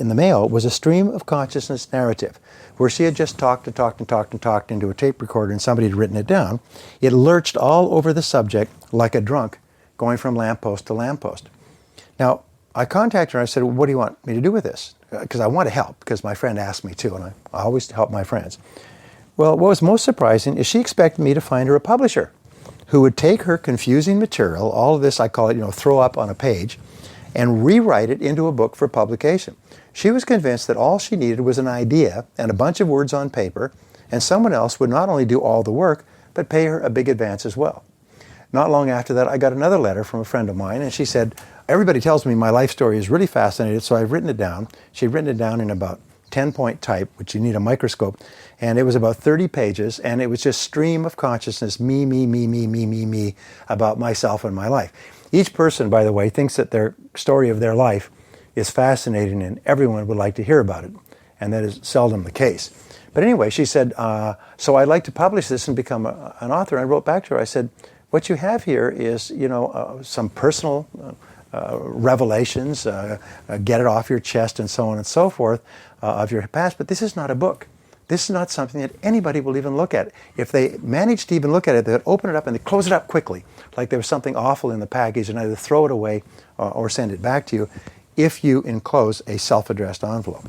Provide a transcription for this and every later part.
in the mail was a stream of consciousness narrative where she had just talked and talked and talked and talked into a tape recorder and somebody had written it down. It lurched all over the subject like a drunk going from lamppost to lamppost. Now, I contacted her and I said, well, what do you want me to do with this? Because I want to help, because my friend asked me to, and I always help my friends. Well, what was most surprising is she expected me to find her a publisher who would take her confusing material, all of this, I call it, throw up on a page, and rewrite it into a book for publication. She was convinced that all she needed was an idea and a bunch of words on paper, and someone else would not only do all the work, but pay her a big advance as well. Not long after that, I got another letter from a friend of mine, and she said, everybody tells me my life story is really fascinating, so I've written it down. She'd written it down in about 10-point type, which you need a microscope, and it was about 30 pages, and it was just stream of consciousness, me, about myself and my life. Each person, by the way, thinks that their story of their life is fascinating and everyone would like to hear about it, and that is seldom the case. But anyway, she said, so I'd like to publish this and become an author. And I wrote back to her, I said, what you have here is, some personal revelations, get it off your chest and so on and so forth of your past, but this is not a book. This is not something that anybody will even look at. If they manage to even look at it, they'd open it up and they'd close it up quickly, like there was something awful in the package, and either throw it away or send it back to you if you enclose a self-addressed envelope.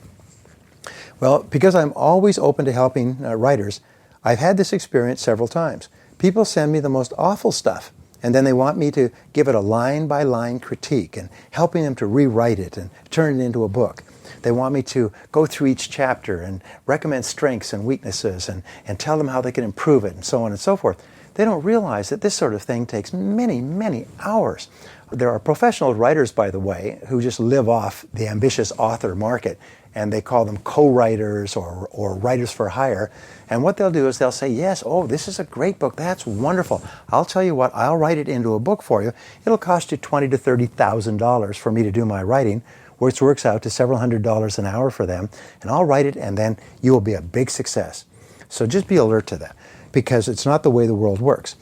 Well, because I'm always open to helping writers, I've had this experience several times. People send me the most awful stuff, and then they want me to give it a line-by-line critique and helping them to rewrite it and turn it into a book. They want me to go through each chapter and recommend strengths and weaknesses and tell them how they can improve it and so on and so forth. They don't realize that this sort of thing takes many, many hours. There are professional writers, by the way, who just live off the ambitious author market, and they call them co-writers or writers for hire. And what they'll do is they'll say, yes, oh, this is a great book. That's wonderful. I'll tell you what, I'll write it into a book for you. It'll cost you $20,000 to $30,000 for me to do my writing, which works out to several $100s an hour for them. And I'll write it, and then you will be a big success. So just be alert to that, because it's not the way the world works.